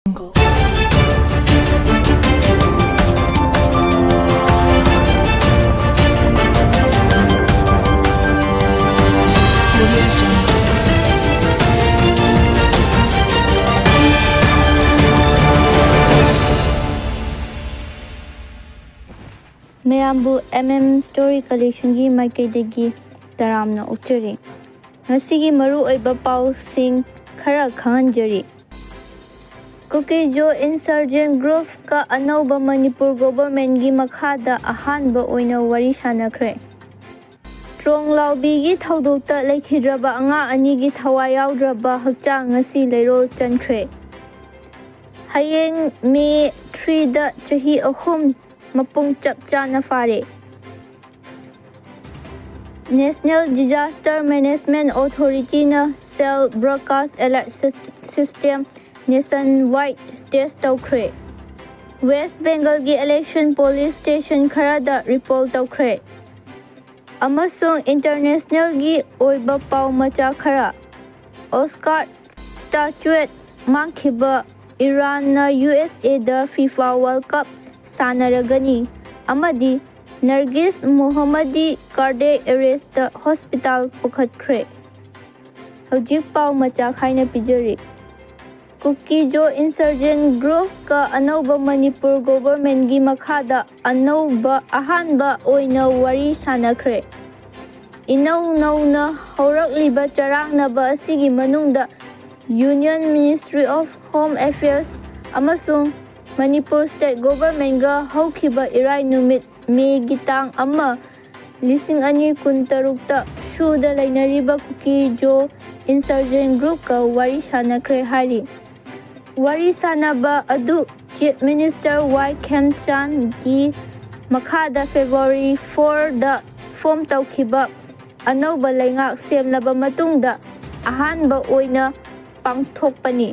Angle. Mayambu Story Collection gi maikaidagi taramna ukchari. Ngasigi maru oiba pausing khara khanganjari. Kuki Insurgent Group ka anauba Manipur government gi makhada ahanba oina wari sannakhre. Trong laubi gi thaudokta leikhidraba anga ani gi thawai yaudra hakchang ngasi leirol chankhre. Hayeng May 3 da chahi ahum mapung chap chana fare. National Disaster Management Authority na Cell Broadcast Alert System nationwide test tawkhre. West Bengal gi election police station kharada report tawkhre. Amasung international gi oiba pau macha khara. Oscar statuette mangkhiba Iran na USA da FIFA World Cup sanaragani amadi Nargis Mohammadi cardiac arrest hospital pukhatkre. Hojik pau macha khaina pijari. Kuki Insurgent Group ka anauba Manipur government gi makhada anauba ahanba oina wari sannakhre. Inau nauna haurakliba charangnaba asigi manungda Union Ministry of Home Affairs amasung Manipur State Government ga haukiba irai numit May gitang ama 2016 shuda lainariba Kuki Insurgent Group ka wari sannakhre hari. Wari sanaba adu Chief Minister Y. Kem Chan gi makhada February 4 da form tawkhiba anauba laingak semlaba matungda ahanba oina pangthokkhre.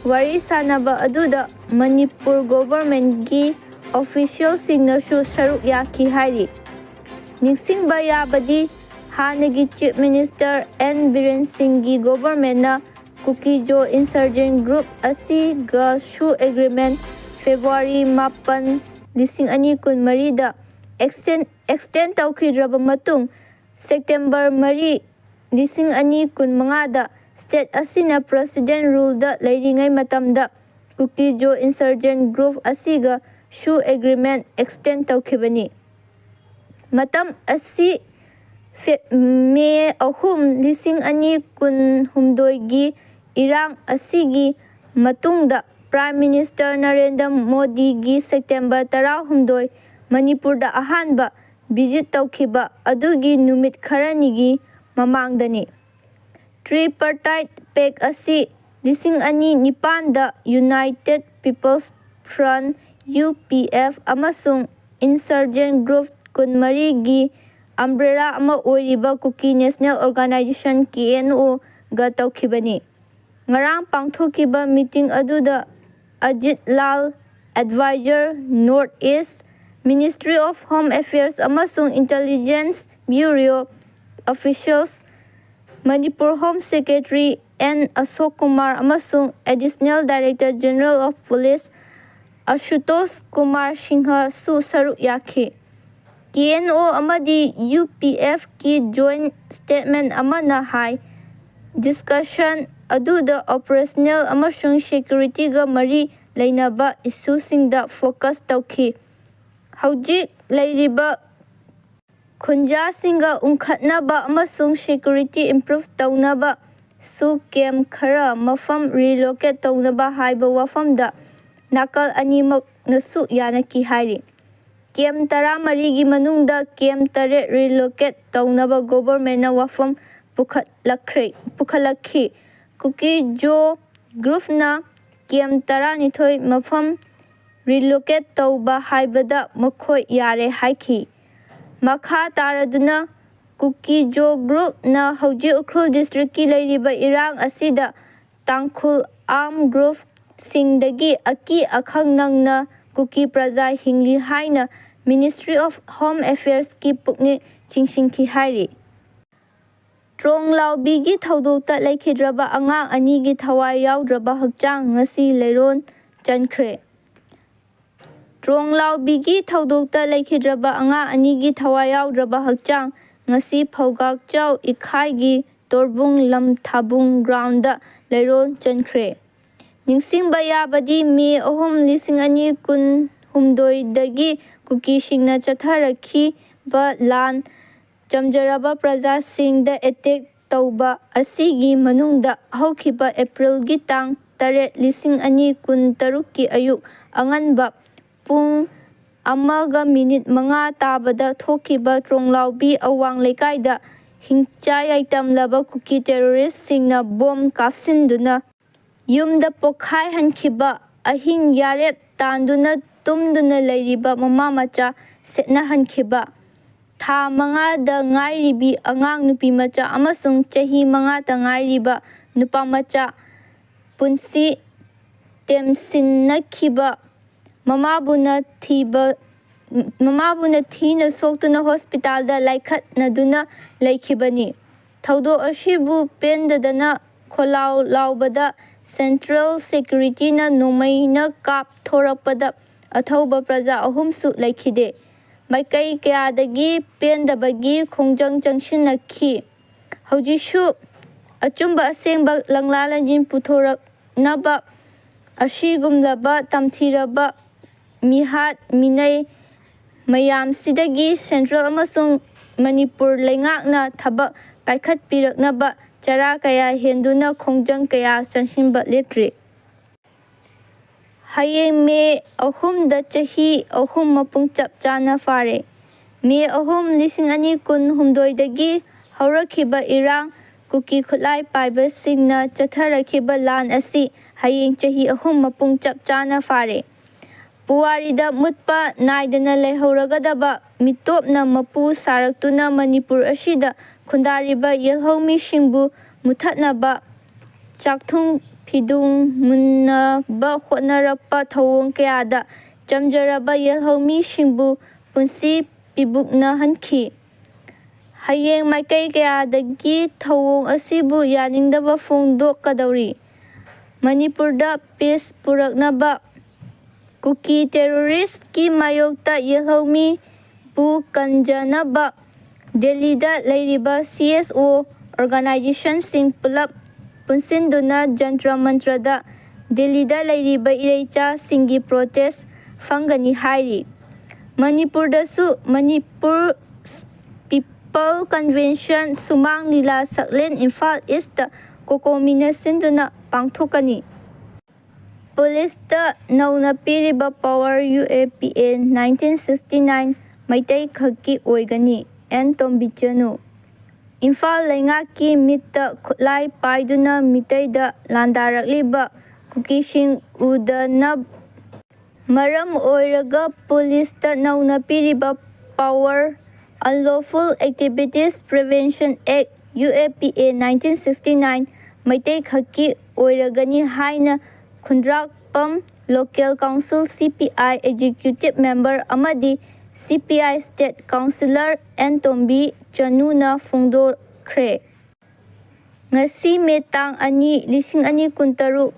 Wari sanaba aduda Manipur government gi official singnasu saruk yaki hari. Ningsingba yabadi hanagi Chief Minister N. Biren Singh gi government na Kuki Insurgent Group asi ga shu agreement February 8, 2013 da extend tawkhidraba matung September 3, 2015 da state asina president rule da leiringai matamda Kuki Insurgent Group asiga shu agreement extend tawkhibani. Matam asi May 3, 2018 gi irang asigi matungda Prime Minister Narendra Modi gi September 18 Manipur da ahanba visit tawkhiba adugi numit kharanigi mamangdani. Tripartite pact asi 2009 da United People's Front UPF amasung Insurgent Group 13 gi umbrella ama oiriba Kuki National Organization KNO ga tawkhibani. Ngarang pangthokkiba meeting aduda Ajit Lal Advisor Northeast Ministry of Home Affairs amasung Intelligence Bureau officials Manipur Home Secretary N. Ashok Kumar amasung Additional Director General of Police Ashutosh Kumar Singha su saruk yaki. KNO amadi UPF ki joint statement amana hai discussion aduda operational amasung security ga mari lainaba issue singda focus tawkhi. Haujik lairiba khunja singa unkhatnaba amasung security improve tawnaba su kem khara mafam relocate tawnaba haiba wafamda nakal animak nasu yanaki hari. Kem 13 gi manungda kem 8 relocate tawnaba government na wafam pukhalakhi. Kuki Group na kem 12 mafam relocate tawba haibada makhoi yare haiki. Makha taraduna Kuki Group na hauji ukrul district ki lairiba irang asida tangkhul arm group singdagi aki akhang nangna Kuki Praja hingli haina Ministry of Home Affairs ki pukni chingsingki hari. ꯇ꯭ꯔꯣꯡꯂꯥꯎꯕꯤꯒꯤ ꯊꯧꯗꯣꯛꯇ ꯂꯩꯈꯤꯗ꯭ꯔꯕ ꯑꯉꯥꯡ ꯑꯅꯤꯒꯤ ꯊꯋꯥꯏ ꯌꯥꯎꯗ꯭ꯔꯕ ꯍꯛꯆꯥꯡ ꯉꯁꯤ ꯂꯩꯔꯣꯟ ꯆꯟꯈ꯭ꯔꯦ꯫ ꯇ꯭ꯔꯣꯡꯂꯥꯎꯕꯤꯒꯤ ꯊꯧꯗꯣꯛꯇ ꯂꯩꯈꯤꯗ꯭ꯔꯕ ꯑꯉꯥꯡ ꯑꯅꯤꯒꯤ ꯊꯋꯥꯏ ꯌꯥꯎꯗ꯭ꯔꯕ ꯍꯛꯆꯥꯡ ꯉꯁꯤ ꯐꯧꯒꯥꯛꯆꯥꯎ ꯏꯈꯥꯏꯒꯤ ꯇꯣꯔꯕꯨꯡ ꯂꯝꯊꯥꯕꯨꯡ ꯒ꯭ꯔꯥꯎꯟꯗ ꯂꯩꯔꯣꯟ ꯆꯟꯈ꯭ꯔꯦ꯫ ꯅꯤꯡꯁꯤꯡꯕ ꯌꯥꯕꯗꯤ ꯃꯦ 3, 2018ꯗꯒꯤ ꯀꯨꯀꯤꯁꯤꯡꯅ ꯆꯠꯊꯔꯛꯈꯤꯕ ꯂꯥꯟ ꯆꯝꯖꯔꯕ ꯄ꯭ꯔꯖꯥꯁꯤꯡꯗ ꯑꯦꯇꯦꯛ ꯇꯧꯕ ꯑꯁꯤꯒꯤ ꯃꯅꯨꯡꯗ ꯍꯧꯈꯤꯕ ꯑꯦꯄ꯭ꯔꯤꯜꯒꯤ ꯇꯥꯡ 8, 2023ꯀꯤ ꯑꯌꯨꯛ ꯑꯉꯟꯕ ꯄꯨꯡ 1:05 ꯇꯥꯕꯗ ꯊꯣꯛꯈꯤꯕ ꯇ꯭ꯔꯣꯡꯂꯥꯎꯕꯤ ꯑꯋꯥꯡ ꯂꯩꯀꯥꯏꯗ ꯍꯤꯡꯆꯥ ꯌꯥꯏꯇꯝꯂꯕ ꯀꯨꯀꯤ ꯇꯦꯔꯣꯔꯤꯁꯁꯤꯡꯅ ꯕꯣꯝ ꯀꯥꯞꯁꯤꯟꯗꯨꯅ ꯌꯨꯝꯗ ꯄꯣꯠꯈꯥꯏꯍꯟꯈꯤꯕ, ꯑꯍꯤꯡ ꯌꯥꯔꯦꯞ ꯇꯥꯟꯗꯨꯅ ꯇꯨꯝꯗꯨꯅ ꯂꯩꯔꯤꯕ ꯃꯃꯥ-ꯃꯆꯥ ꯁꯦꯠꯅꯍꯟꯈꯤꯕ, ꯊꯥ 5ꯗ ꯉꯥꯏꯔꯤꯕꯤ ꯑꯉꯥꯡ ꯅꯨꯄꯤꯃꯆꯥ ꯑꯃꯁꯨꯡ ꯆꯍꯤ 5ꯇ ꯉꯥꯏꯔꯤꯕ ꯅꯨꯄꯥꯃꯆꯥ ꯄꯨꯟꯁꯤ ꯇꯦꯝꯁꯤꯟꯅꯈꯤꯕ, ꯃꯃꯥꯕꯨꯅ ꯊꯤꯅ ꯁꯣꯛꯇꯨꯅ ꯍꯣꯁꯄꯤꯇꯥꯜꯗ ꯂꯥꯏꯀꯠꯅꯗꯨꯅ ꯂꯩꯈꯤꯕꯅꯤ꯫ ꯊꯧꯗꯣꯛ ꯑꯁꯤꯕꯨ ꯄꯦꯟꯗꯗꯅ ꯈꯣꯜꯂꯥꯎ ꯂꯥꯎꯕꯗ ꯁꯦꯟꯇ꯭ꯔꯦꯜ ꯁꯦꯀ꯭ꯌꯨꯔꯤꯇꯤꯅ ꯅꯣꯡꯃꯩꯅ ꯀꯥꯞꯊꯣꯔꯛꯄꯗ ꯑꯊꯧꯕ ꯄ꯭ꯔꯖꯥ 3ꯁꯨ ꯂꯩꯈꯤꯗꯦ꯫ ꯃꯥꯏꯀꯩ ꯀꯌꯥꯗꯒꯤ ꯄꯦꯟꯗꯕꯒꯤ ꯈꯣꯡꯖꯪ ꯆꯪꯁꯤꯟꯅꯈꯤ꯫ ꯍꯧꯖꯤꯛꯁꯨ ꯑꯆꯨꯝꯕ ꯑꯁꯦꯡꯕ ꯂꯝꯂꯥ-ꯂꯝꯖꯤꯡ ꯄꯨꯊꯣꯔꯛꯅꯕ ꯑꯁꯤꯒꯨꯝꯂꯕ ꯇꯝꯊꯤꯔꯕ ꯃꯤꯍꯥꯠ-ꯃꯤꯅꯩ ꯃꯌꯥꯝꯁꯤꯗꯒꯤ ꯁꯦꯟꯇ꯭ꯔꯦꯜ ꯑꯃꯁꯨꯡ ꯃꯅꯤꯄꯨꯔ ꯂꯩꯉꯥꯛꯅ ꯊꯕꯛ ꯄꯥꯏꯈꯠꯄꯤꯔꯛꯅꯕ ꯆꯔꯥ ꯀꯌꯥ ꯍꯦꯟꯗꯨꯅ ꯈꯣꯡꯖꯪ ꯀꯌꯥ ꯆꯪꯁꯤꯟꯕ ꯂꯦꯞꯇ꯭ꯔꯤ꯫ ꯍꯌꯦꯡ ꯃꯦ 3ꯗ ꯆꯍꯤ 3 ꯃꯄꯨꯡ ꯆꯞ ꯆꯥꯅ ꯐꯥꯔꯦ꯫ ꯃꯦ 3, 2023ꯗꯒꯤ ꯍꯧꯔꯛꯈꯤꯕ ꯏꯔꯥꯡ, ꯀꯨꯀꯤ ꯈꯨꯠꯂꯥꯏ ꯄꯥꯏꯕꯁꯤꯡꯅ ꯆꯠꯊꯔꯛꯈꯤꯕ ꯂꯥꯟ ꯑꯁꯤ ꯍꯌꯦꯡ ꯆꯍꯤ 3 ꯃꯄꯨꯡ ꯆꯞ ꯆꯥꯅ ꯐꯥꯔꯦ꯫ ꯄꯨꯋꯥꯔꯤꯗ ꯃꯨꯠꯄ ꯅꯥꯏꯗꯅ ꯂꯩꯍꯧꯔꯒꯗꯕ ꯃꯤꯇꯣꯞꯅ ꯃꯄꯨ ꯁꯥꯔꯛꯇꯨꯅ ꯃꯅꯤꯄꯨꯔ ꯑꯁꯤꯗ ꯈꯨꯟꯗꯥꯔꯤꯕ ꯌꯦꯜꯍꯧꯃꯤꯁꯤꯡꯕꯨ ꯃꯨꯠꯊꯠꯅꯕ ꯆꯥꯛꯊꯨꯡ-ꯐꯤꯗꯨꯡ ꯃꯨꯟꯅꯕ ꯍꯣꯠꯅꯔꯛꯄ ꯊꯧꯑꯣꯡ ꯀꯌꯥꯗ ꯆꯝꯖꯔꯕ ꯌꯦꯜꯍꯧꯃꯤꯁꯤꯡꯕꯨ ꯄꯨꯟꯁꯤ ꯄꯤꯕꯨꯛꯅꯍꯟꯈꯤ꯫ ꯍꯌꯦꯡ ꯃꯥꯏꯀꯩ ꯀꯌꯥꯗꯒꯤ ꯊꯧꯑꯣꯡ ꯑꯁꯤꯕꯨ ꯌꯥꯅꯤꯡꯗꯕ ꯐꯣꯡꯗꯣꯛꯀꯗꯧꯔꯤ꯫ ꯃꯅꯤꯄꯨꯔꯗ ꯄꯤꯁ ꯄꯨꯔꯛꯅꯕ ꯀꯨꯀꯤ ꯇꯦꯔꯣꯔꯤꯁꯠꯀꯤ ꯃꯥꯌꯣꯛꯇ ꯌꯦꯜꯍꯧꯃꯤꯕꯨ ꯀꯟꯖꯅꯕ ꯗꯦꯜꯂꯤꯗ ꯂꯩꯔꯤꯕ CSO ꯑꯣꯔꯒꯅꯥꯏꯖꯦꯁꯟꯁꯤꯡ ꯄꯨꯂꯞ ꯄꯨꯟꯁꯤꯟꯗꯨꯅ ꯖꯟꯇ꯭ꯔ-ꯃꯟꯇ꯭ꯔꯗ ꯗꯦꯜꯂꯤꯗ ꯂꯩꯔꯤꯕ ꯏꯔꯩꯆꯥꯁꯤꯡꯒꯤ ꯄ꯭ꯔꯣꯇꯦꯁꯠ ꯐꯝꯒꯅꯤ ꯍꯥꯏꯔꯤ꯫ ꯃꯅꯤꯄꯨꯔꯗꯁꯨ ꯃꯅꯤꯄꯨꯔ ꯄꯤꯄꯜ ꯀꯟꯚꯦꯟꯁꯟ ꯁꯨꯃꯥꯡ ꯂꯤꯂꯥ ꯁꯛꯂꯦꯟ ꯏꯝꯐꯥꯜ ꯏꯁꯇ ꯀꯣꯀꯣꯃꯤꯅ ꯁꯤꯟꯗꯨꯅ ꯄꯥꯡꯊꯣꯛꯀꯅꯤ꯫ ꯄꯨꯂꯤꯁꯇ ꯅꯧꯅ ꯄꯤꯔꯤꯕ ꯄꯥꯋꯔ UAPA 1969 ꯃꯩꯇꯩ ꯈꯛꯀꯤ ꯑꯣꯏꯒꯅꯤ꯫ ꯑꯦꯟ. ꯇꯣꯝꯕꯤꯆꯅꯨ, ꯏꯝꯐꯥꯜ ꯂꯩꯉꯥꯛꯀꯤ ꯃꯤꯠꯇ ꯈꯨꯠꯂꯥꯏ ꯄꯥꯏꯗꯨꯅ ꯃꯤꯇꯩꯗ ꯂꯥꯟꯗꯥꯔꯛꯂꯤꯕ ꯀꯨꯀꯤꯁꯤꯡ ꯎꯗꯅꯕ ꯃꯔꯝ ꯑꯣꯏꯔꯒ ꯄꯨꯂꯤꯁꯇ ꯅꯧꯅ ꯄꯤꯔꯤꯕ power unlawful activities prevention act UAPA 1969 Meitei ꯈꯛꯀꯤ ꯑꯣꯏꯔꯒꯅꯤ ꯍꯥꯏꯅ Khundrakpam local council CPI executive member ꯑꯃꯗꯤ CPI ꯁ꯭ꯇꯦꯠ ꯀꯥꯎꯟꯁꯤꯂꯔ ꯑꯦꯟ. ꯇꯣꯝꯕꯤꯆꯅꯨꯅ ꯐꯣꯡꯗꯣꯛꯈ꯭ꯔꯦ꯫ ꯉꯁꯤ ꯃꯦ ꯇꯥꯡ 2, 2023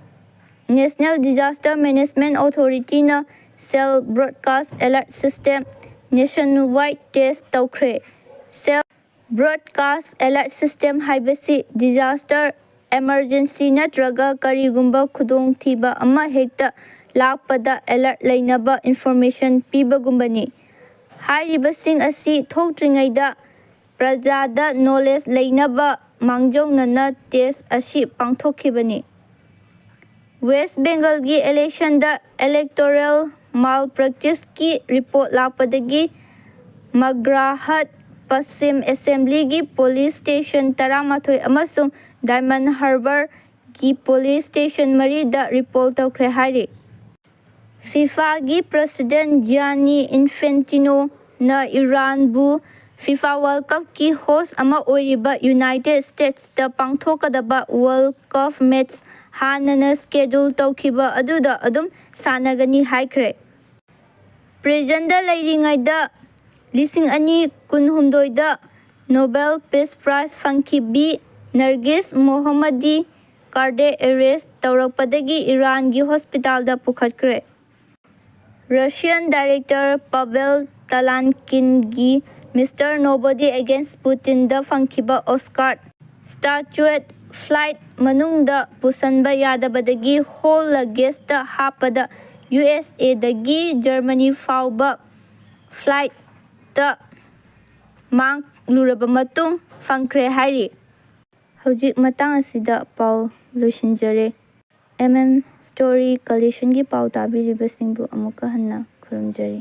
ꯅꯦꯁꯅꯦꯜ ꯗꯤꯖꯥꯁꯇꯔ ꯃꯦꯅꯦꯖꯃꯦꯟꯠ ꯑꯣꯊꯣꯔꯤꯇꯤꯅ ꯁꯦꯜ ꯕ꯭ꯔꯣꯗꯀꯥꯁꯠ ꯑꯦꯂꯔꯠ ꯁꯤꯁꯇꯦꯝ ꯅꯦꯁꯟꯋꯥꯏꯗ ꯇꯦꯁꯠ ꯇꯧꯈ꯭ꯔꯦ꯫ ꯁꯦꯜ ꯕ꯭ꯔꯣꯗꯀꯥꯁꯠ ꯑꯦꯂꯔꯠ ꯁꯤꯁꯇꯦꯝ ꯍꯥꯏꯕꯁꯤ ꯗꯤꯖꯥꯁꯇꯔ, ꯑꯦꯃꯔꯖꯦꯟꯁꯤ ꯅꯠꯇ꯭ꯔꯒ ꯀꯔꯤꯒꯨꯝꯕ ꯈꯨꯗꯣꯡꯊꯤꯕ ꯑꯃꯍꯦꯛꯇ ꯂꯥꯛꯄꯗ ꯑꯦꯂꯔꯠ ꯂꯩꯅꯕ ꯏꯟꯐꯣꯔꯃꯦꯁꯟ ꯄꯤꯕꯒꯨꯝꯕꯅꯤ꯫ ꯍꯥꯏꯔꯤꯕꯁꯤꯡ ꯑꯁꯤ ꯊꯣꯛꯇ꯭ꯔꯤꯉꯩꯗ ꯄ꯭ꯔꯖꯥꯗ ꯅꯣꯂꯦꯖ ꯂꯩꯅꯕ ꯃꯥꯡꯖꯧꯅꯅ ꯇꯦꯁꯠ ꯑꯁꯤ ꯄꯥꯡꯊꯣꯛꯈꯤꯕꯅꯤ꯫ ꯋꯦꯁꯠ ꯕꯦꯡꯒꯜꯒꯤ ꯏꯂꯦꯛꯁꯟꯗ ꯏꯂꯦꯛꯇꯣꯔꯦꯜ ꯃꯥꯜꯄ꯭ꯔꯦꯛꯇꯤꯁꯀꯤ ꯔꯤꯄꯣꯔꯠ ꯂꯥꯛꯄꯗꯒꯤ ꯃꯒ꯭ꯔꯥꯍꯠ ꯄꯁꯆꯤꯝ ꯑꯦꯁꯦꯝꯕ꯭ꯂꯤꯒꯤ ꯄꯣꯂꯤꯁ ꯁ꯭ꯇꯦꯁꯟ 12 ꯑꯃꯁꯨꯡ ꯗꯥꯏꯃꯟ ꯍꯥꯔꯕꯔꯒꯤ ꯄꯣꯂꯤꯁ ꯁ꯭ꯇꯦꯁꯟ 4ꯗ ꯔꯤꯄꯣꯔꯠ ꯇꯧꯈ꯭ꯔꯦ ꯍꯥꯏꯔꯤ꯫ ꯐꯤꯐꯥꯒꯤ ꯄ꯭ꯔꯁꯤꯗꯦꯟꯠ ꯖꯤꯌꯥꯅꯤ ꯏꯟꯐꯦꯟꯇꯤꯅꯣꯅ ꯏꯔꯥꯟꯕꯨ ꯐꯤꯐꯥ ꯋꯥꯔꯜꯗ ꯀꯞꯀꯤ ꯍꯣꯁꯠ ꯑꯃ ꯑꯣꯏꯔꯤꯕ ꯌꯨꯅꯥꯏꯇꯦꯗ ꯁ꯭ꯇꯦꯠꯁꯇ ꯄꯥꯡꯊꯣꯛꯀꯗꯕ ꯋꯥꯔꯜꯗ ꯀꯞ ꯃꯦꯆ ꯍꯥꯟꯅꯅ ꯁ꯭ꯀꯦꯗ꯭ꯌꯨꯜ ꯇꯧꯈꯤꯕ ꯑꯗꯨꯗ ꯑꯗꯨꯝ ꯁꯥꯟꯅꯒꯅꯤ ꯍꯥꯏꯈ꯭ꯔꯦ꯫ ꯄ꯭ꯔꯤꯖꯟꯗ ꯂꯩꯔꯤꯉꯩꯗ 2018ꯗ ꯅꯣꯕꯦꯜ ꯄꯤꯁ ꯄ꯭ꯔꯥꯏꯖ ꯐꯪꯈꯤꯕꯤ ꯅꯔꯒꯤꯁ ꯃꯣꯍꯝꯃꯗꯤ ꯀꯥꯔꯗꯤꯑꯦꯛ ꯑꯦꯔꯦꯁ ꯇꯧꯔꯛꯄꯗꯒꯤ ꯏꯔꯥꯟꯒꯤ ꯍꯣꯁꯄꯤꯇꯥꯜꯗ ꯄꯨꯈꯠꯈ꯭ꯔꯦ꯫ Russian director Pavel ꯇꯥꯂꯥꯟꯀꯤꯟꯒꯤ mister ꯅꯣꯕꯣꯗꯤ against ꯄꯨꯇꯤꯟꯗ ꯐꯪꯈꯤꯕ ꯑꯣꯁꯀꯥꯔ ꯁ꯭ꯇꯥꯆꯨꯑꯦꯠ ꯐ꯭ꯂꯥꯏꯠ ꯃꯅꯨꯡꯗ ꯄꯨꯁꯟꯕ ꯌꯥꯗꯕꯗꯒꯤ ꯍꯣꯜ ꯂꯒꯦꯖꯇ ꯍꯥꯞꯄꯗ ꯌꯨꯑꯦꯁꯑꯦꯗꯒꯤ ꯖꯔꯃꯅꯤ ꯐꯥꯎꯕ ꯐ꯭ꯂꯥꯏꯠꯇ ꯃꯥꯡꯂꯨꯔꯕ ꯃꯇꯨꯡ ꯐꯪꯈ꯭ꯔꯦ ꯍꯥꯏꯔꯤ꯫ ꯍꯧꯖꯤꯛ ꯃꯇꯥꯡ ꯑꯁꯤꯗ ꯄꯥꯎ ꯂꯣꯏꯁꯤꯟꯖꯔꯦ꯫ ꯁ꯭ꯇꯣꯔꯤ ꯀꯂꯦꯛꯁꯟꯒꯤ ꯄꯥꯎ ꯇꯥꯕꯤꯔꯤꯕꯁꯤꯡꯕꯨ ꯑꯃꯨꯛꯀ ꯍꯟꯅ ꯈꯨꯔꯨꯝꯖꯔꯤ꯫